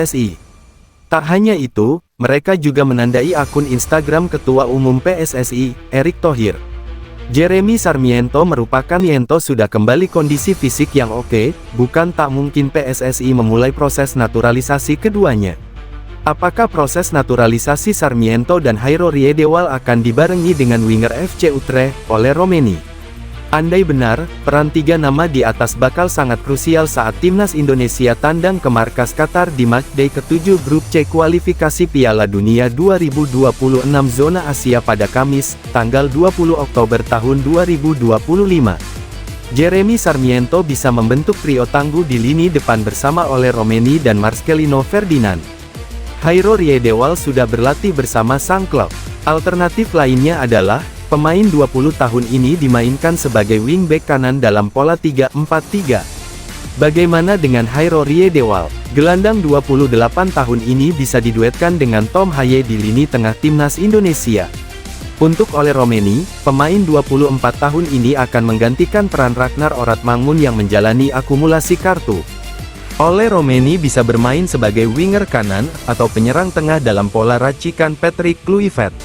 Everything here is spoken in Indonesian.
PSSI. Tak hanya itu, mereka juga menandai akun Instagram Ketua Umum PSSI, Erick Thohir. Jeremy Sarmiento merupakan Sarmiento sudah kembali kondisi fisik yang oke, bukan tak mungkin PSSI memulai proses naturalisasi keduanya. Apakah proses naturalisasi Sarmiento dan Jairo Riedewal akan dibarengi dengan winger FC Utrecht, oleh Romeni? Andai benar, peran tiga nama di atas bakal sangat krusial saat timnas Indonesia tandang ke markas Qatar di matchday ke-7 grup C kualifikasi Piala Dunia 2026 zona Asia pada Kamis, tanggal 20 Oktober tahun 2025. Jeremy Sarmiento bisa membentuk trio tangguh di lini depan bersama oleh Romeni dan Marcelino Ferdinand. Jairo Riedewal sudah berlatih bersama sang klub. Alternatif lainnya adalah, pemain 20 tahun ini dimainkan sebagai wingback kanan dalam pola 3-4-3. Bagaimana dengan Jairo Riedewal? Gelandang 28 tahun ini bisa diduetkan dengan Tom Haye di lini tengah timnas Indonesia. Untuk Ole Romeni, pemain 24 tahun ini akan menggantikan peran Ragnar Oratmangun yang menjalani akumulasi kartu. Ole Romeni bisa bermain sebagai winger kanan, atau penyerang tengah dalam pola racikan Patrick Kluivert.